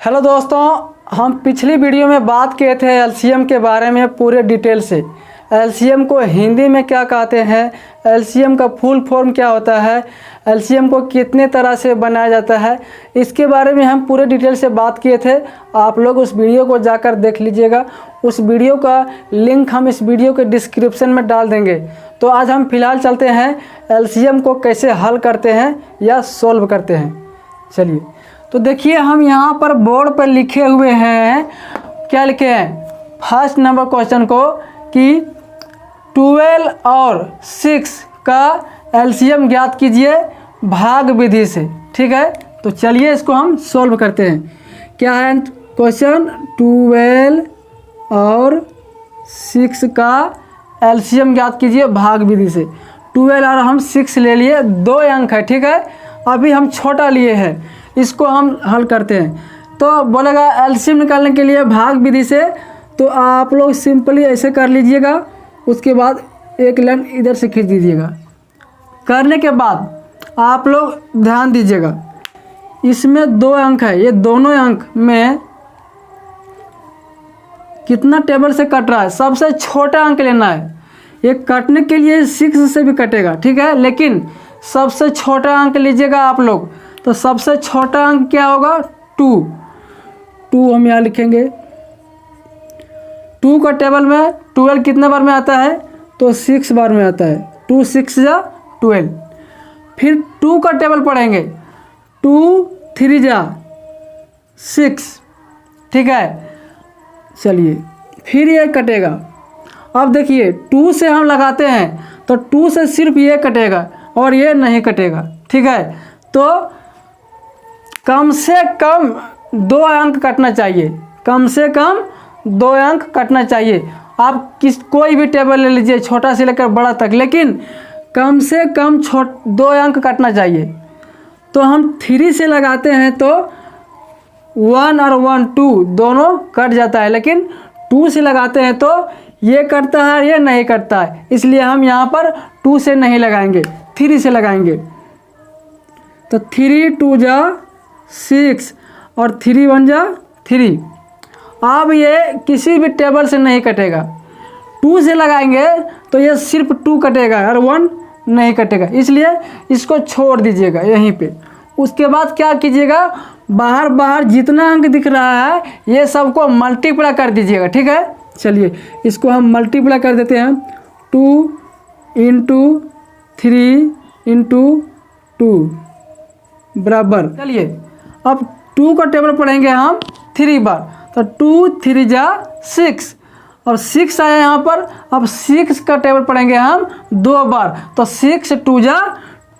Hello दोस्तों, हम पिछली वीडियो में बात किए थे एलसीएम के बारे में पूरे डिटेल से। एलसीएम को हिंदी में क्या कहते हैं, एलसीएम का फुल फॉर्म क्या होता है, एलसीएम को कितने तरह से बनाया जाता है, इसके बारे में हम पूरे डिटेल से बात किए थे। आप लोग उस वीडियो को जाकर देख लीजिएगा। उस वीडियो का लिंक हम इस वीडियो के डिस्क्रिप्शन में डाल देंगे। तो आज हम फिलहाल चलते हैं एलसीएम को कैसे हल करते हैं या सोल्व करते हैं। चलिए, तो देखिए हम यहाँ पर बोर्ड पर लिखे हुए हैं, क्या लिखे हैं फर्स्ट नंबर क्वेश्चन को कि 12 और 6 का एलसीएम ज्ञात कीजिए भाग विधि से। ठीक है, तो चलिए इसको हम सॉल्व करते हैं। क्या है क्वेश्चन, 12 और 6 का एलसीएम ज्ञात कीजिए भाग विधि से। 12 और हम 6 ले लिए, 2 अंक है। ठीक है, अभी हम छोटा लिए हैं, इसको हम हल करते हैं। तो बोलेगा एलसीएम निकालने के लिए भाग विधि से, तो आप लोग सिंपली ऐसे कर लीजिएगा। उसके बाद एक लाइन इधर से खींच दीजिएगा। करने के बाद आप लोग ध्यान दीजिएगा, इसमें 2 अंक है, ये दोनों अंक में कितना टेबल से कट रहा है, सबसे छोटा अंक लेना है। ये कटने के लिए 6 से भी कटेगा, ठीक है, लेकिन सबसे छोटा अंक लीजिएगा आप लोग। तो सबसे छोटा अंक क्या होगा, 2 हम यहाँ लिखेंगे। 2 का टेबल में 12 कितने बार में आता है, तो 6 बार में आता है। 2 6 जा 12। फिर 2 का टेबल पढ़ेंगे, 2 3 जा 6। ठीक है, चलिए फिर ये कटेगा। अब देखिए 2 से हम लगाते हैं तो 2 से सिर्फ ये कटेगा और ये नहीं कटेगा। ठीक है, तो कम से कम 2 अंक कटना चाहिए, कम से कम 2 अंक कटना चाहिए। आप कोई भी टेबल ले लीजिए, छोटा से लेकर बड़ा तक, लेकिन कम से कम 2 अंक कटना चाहिए। तो हम 3 से लगाते हैं तो 1 और 1 2 दोनों कट जाता है, लेकिन 2 से लगाते हैं तो ये कटता है, ये नहीं कटता है। इसलिए हम यहाँ पर 2 से नहीं लगाएंगे, 3 से लगाएंगे। तो 3 2 जा 6 और 3 1 जा 3। अब ये किसी भी टेबल से नहीं कटेगा। 2 से लगाएंगे तो ये सिर्फ 2 कटेगा और 1 नहीं कटेगा, इसलिए इसको छोड़ दीजिएगा यहीं पे। उसके बाद क्या कीजिएगा, बाहर जितना अंक दिख रहा है ये सबको मल्टीप्लाई कर दीजिएगा। ठीक है, चलिए इसको हम मल्टीप्लाई कर देते हैं। 2 × 3 × 2 बराबर। चलिए अब 2 का टेबल पढ़ेंगे हम 3 बार, तो 2 3 जा 6 और 6 आया यहाँ पर। अब 6 का टेबल पढ़ेंगे हम 2 बार, तो 6 2 जा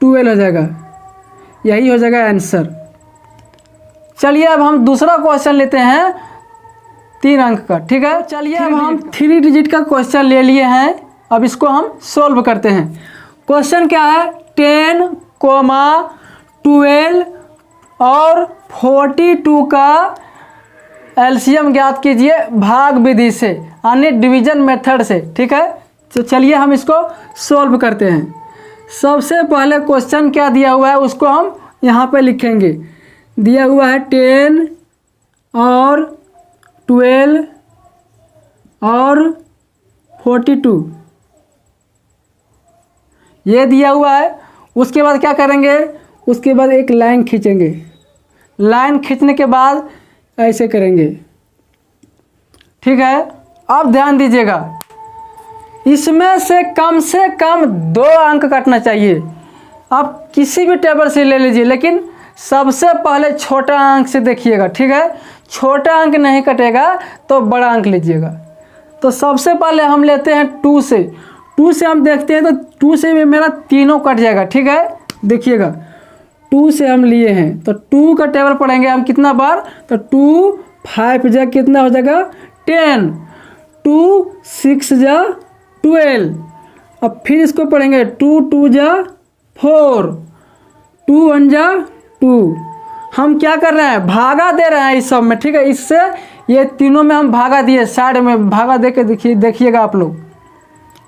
12 हो जाएगा। यही हो जाएगा आंसर। चलिए अब हम दूसरा क्वेश्चन लेते हैं 3 अंक का। ठीक है, चलिए अब हम 3 डिजिट का क्वेश्चन ले लिए हैं। अब इसको हम सोल्व करते हैं। क्वेश्चन क्या है, 10, 12 और 42 का एलसीएम ज्ञात कीजिए भाग विधि से, यानी डिवीजन मेथड से। ठीक है, तो चलिए हम इसको सोल्व करते हैं। सबसे पहले क्वेश्चन क्या दिया हुआ है उसको हम यहाँ पे लिखेंगे। दिया हुआ है 10 और 12 और 42, ये दिया हुआ है। उसके बाद क्या करेंगे, उसके बाद एक लाइन खींचेंगे। लाइन खींचने के बाद ऐसे करेंगे। ठीक है, अब ध्यान दीजिएगा, इसमें से कम 2 अंक काटना चाहिए। आप किसी भी टेबल से ले लीजिए, लेकिन सबसे पहले छोटा अंक से देखिएगा। ठीक है, छोटा अंक नहीं कटेगा तो बड़ा अंक लीजिएगा। तो सबसे पहले हम लेते हैं 2 से। 2 से हम देखते हैं तो 2 से भी मेरा तीनों कट जाएगा। ठीक है, देखिएगा 2 से हम लिए हैं तो 2 का टेबल पढ़ेंगे हम कितना बार, तो 2 5 जा कितना हो जाएगा 10, 2 6 जा 12। अब फिर इसको पढ़ेंगे 2 2 जा 4, 2 1 जा 2। हम क्या कर रहे हैं, भागा दे रहे हैं इस सब में। ठीक है, इससे ये तीनों में हम भागा दिए, साइड में भागा दे के देखिएगा आप लोग।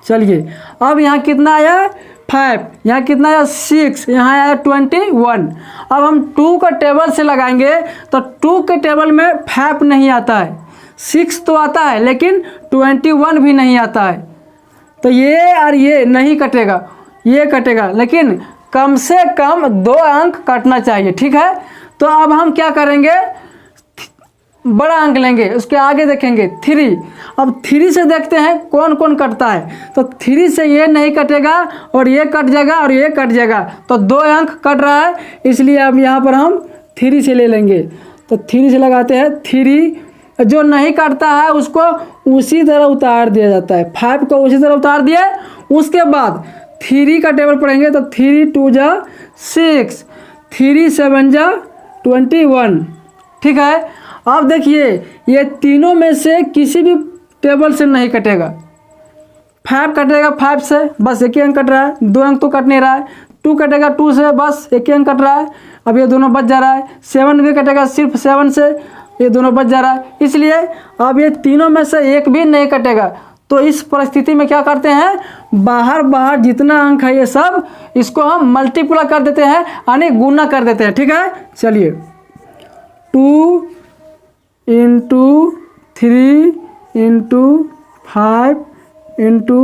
चलिए अब यहाँ कितना आया 5, यहाँ कितना है 6, यहाँ है 21। अब हम 2 का टेबल से लगाएंगे तो 2 के टेबल में 5 नहीं आता है, 6 तो आता है लेकिन 21 भी नहीं आता है। तो ये और ये नहीं कटेगा, ये कटेगा, लेकिन कम से कम 2 अंक कटना चाहिए, ठीक है। तो अब हम क्या करेंगे, बड़ा अंक लेंगे, उसके आगे देखेंगे 3। अब 3 से देखते हैं कौन कौन कटता है। तो 3 से ये नहीं कटेगा और ये कट जाएगा और ये कट जाएगा, तो 2 अंक कट रहा है, इसलिए अब यहाँ पर हम 3 से ले लेंगे। तो 3 से लगाते हैं, 3 जो नहीं कटता है उसको उसी तरह उतार दिया जाता है, 5 को उसी तरह उतार दिया। उसके बाद 3 का टेबल पढ़ेंगे तो 3 2 जा 6, 3 7 जा 21, ठीक है। अब देखिए ये तीनों में से किसी भी टेबल से नहीं कटेगा। 5 कटेगा 5 से, बस एक ही अंक कट रहा है, 2 अंक तो कट नहीं रहा है। 2 कटेगा 2 से, बस एक ही अंक कट रहा है, अब ये दोनों बच जा रहा है। 7 भी कटेगा सिर्फ 7 से, ये दोनों बच जा रहा है। इसलिए अब ये तीनों में से एक भी नहीं कटेगा। तो इस परिस्थिति में क्या करते हैं, बाहर जितना अंक है ये सब, इसको हम मल्टीप्लाई कर देते हैं, यानी गुना कर देते हैं, ठीक है। चलिए 2 इंटू 3 इंटू 5 इंटू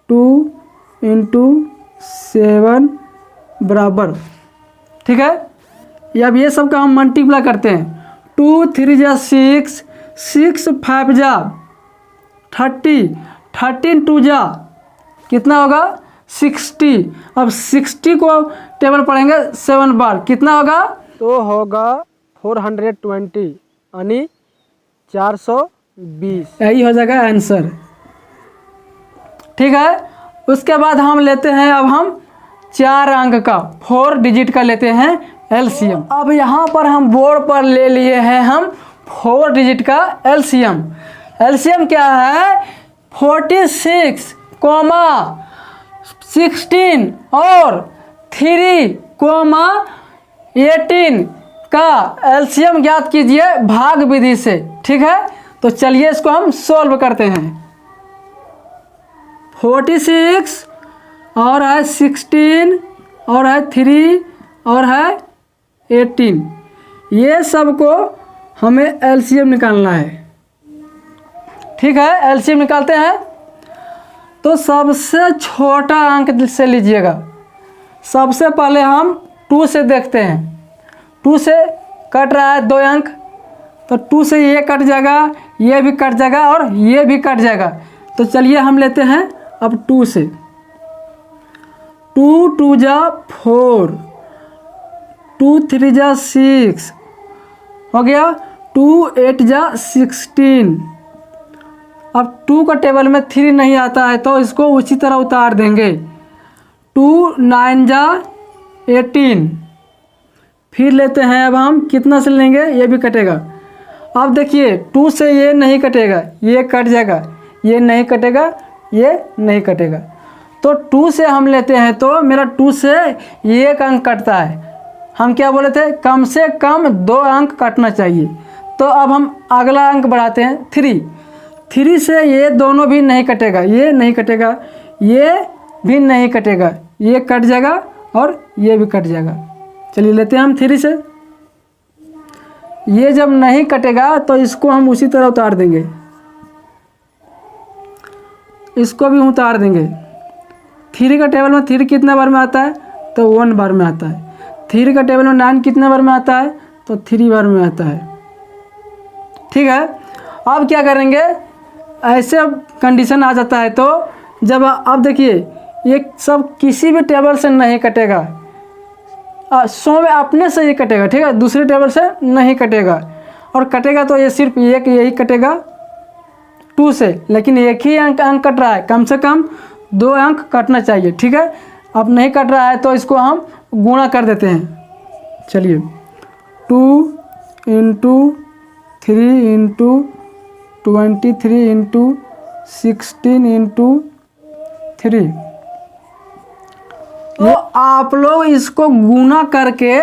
2 इंटू 7 बराबर, ठीक है। अब ये सब का हम मल्टीप्लाई करते हैं। 2 3 जा 6, 6 5 जा 30, 13 2 जा कितना होगा 60। अब 60 को टेबल पढ़ेंगे 7 बार, कितना होगा, तो होगा 420, यानी 420, यही हो जाएगा आंसर, ठीक है। उसके बाद हम लेते हैं, अब हम 4 अंक का 4 डिजिट का लेते हैं एलसीएम। अब यहाँ पर हम बोर्ड पर ले लिए हैं हम 4 डिजिट का एलसीएम। एलसीएम क्या है, 46, 16 और 3, 18 का एलसीएम ज्ञात कीजिए भाग विधि से, ठीक है। तो चलिए इसको हम सॉल्व करते हैं। 46 और है 16 और है 3 और है 18, ये सब को हमें एलसीएम निकालना है, ठीक है। एलसीएम निकालते हैं तो सबसे छोटा अंक से लीजिएगा। सबसे पहले हम 2 से देखते हैं, 2 से कट रहा है 2 अंक, तो 2 से ये कट जाएगा, ये भी कट जाएगा और ये भी कट जाएगा। तो चलिए हम लेते हैं अब 2 से। 2 2 जा 4, 2 3 जा 6 हो गया, 2 8 जा 16। अब 2 का टेबल में 3 नहीं आता है तो इसको उसी तरह उतार देंगे। 2 9 जा 18, फिर लेते हैं, अब हम कितना से लेंगे, ये भी कटेगा। अब देखिए 2 से ये नहीं कटेगा, ये कट जाएगा, ये नहीं कटेगा, ये नहीं कटेगा। तो 2 से हम लेते हैं तो मेरा 2 से 1 अंक कटता है। हम क्या बोले थे, कम से कम 2 अंक कटना चाहिए। तो अब हम अगला अंक बढ़ाते हैं 3। 3 से ये दोनों भी नहीं कटेगा, ये नहीं कटेगा, ये भी नहीं कटेगा, ये कट जाएगा और ये भी कट जाएगा। चलिए लेते हैं हम 3 से। ये जब नहीं कटेगा तो इसको हम उसी तरह उतार देंगे, इसको भी उतार देंगे। 3 का टेबल में 3 कितने बार में आता है, तो 1 बार में आता है। 3 का टेबल में 9 कितने बार में आता है, तो 3 बार में आता है, ठीक है। अब क्या करेंगे, ऐसे कंडीशन आ जाता है तो जब अब देखिए ये सब किसी भी टेबल से नहीं कटेगा, 100 में अपने से ये कटेगा, ठीक है, दूसरे टेबल से नहीं कटेगा। और कटेगा तो ये सिर्फ एक यही कटेगा 2 से, लेकिन एक ही अंक कट रहा है, कम से कम 2 अंक कटना चाहिए, ठीक है। अब नहीं कट रहा है तो इसको हम गुणा कर देते हैं। चलिए 2 इंटू 3 इंटू 23 इंटू 16 इंटू 3। तो आप लोग इसको गुना करके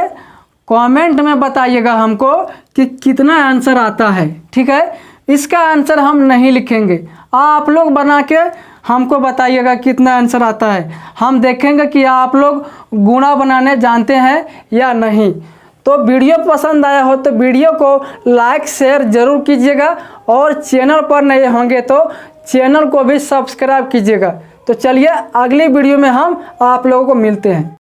कमेंट में बताइएगा हमको कि कितना आंसर आता है, ठीक है। इसका आंसर हम नहीं लिखेंगे, आप लोग बना के हमको बताइएगा कितना आंसर आता है। हम देखेंगे कि आप लोग गुणा बनाने जानते हैं या नहीं। तो वीडियो पसंद आया हो तो वीडियो को लाइक शेयर ज़रूर कीजिएगा, और चैनल पर नए होंगे तो चैनल को भी सब्सक्राइब कीजिएगा। तो चलिए अगली वीडियो में हम आप लोगों को मिलते हैं।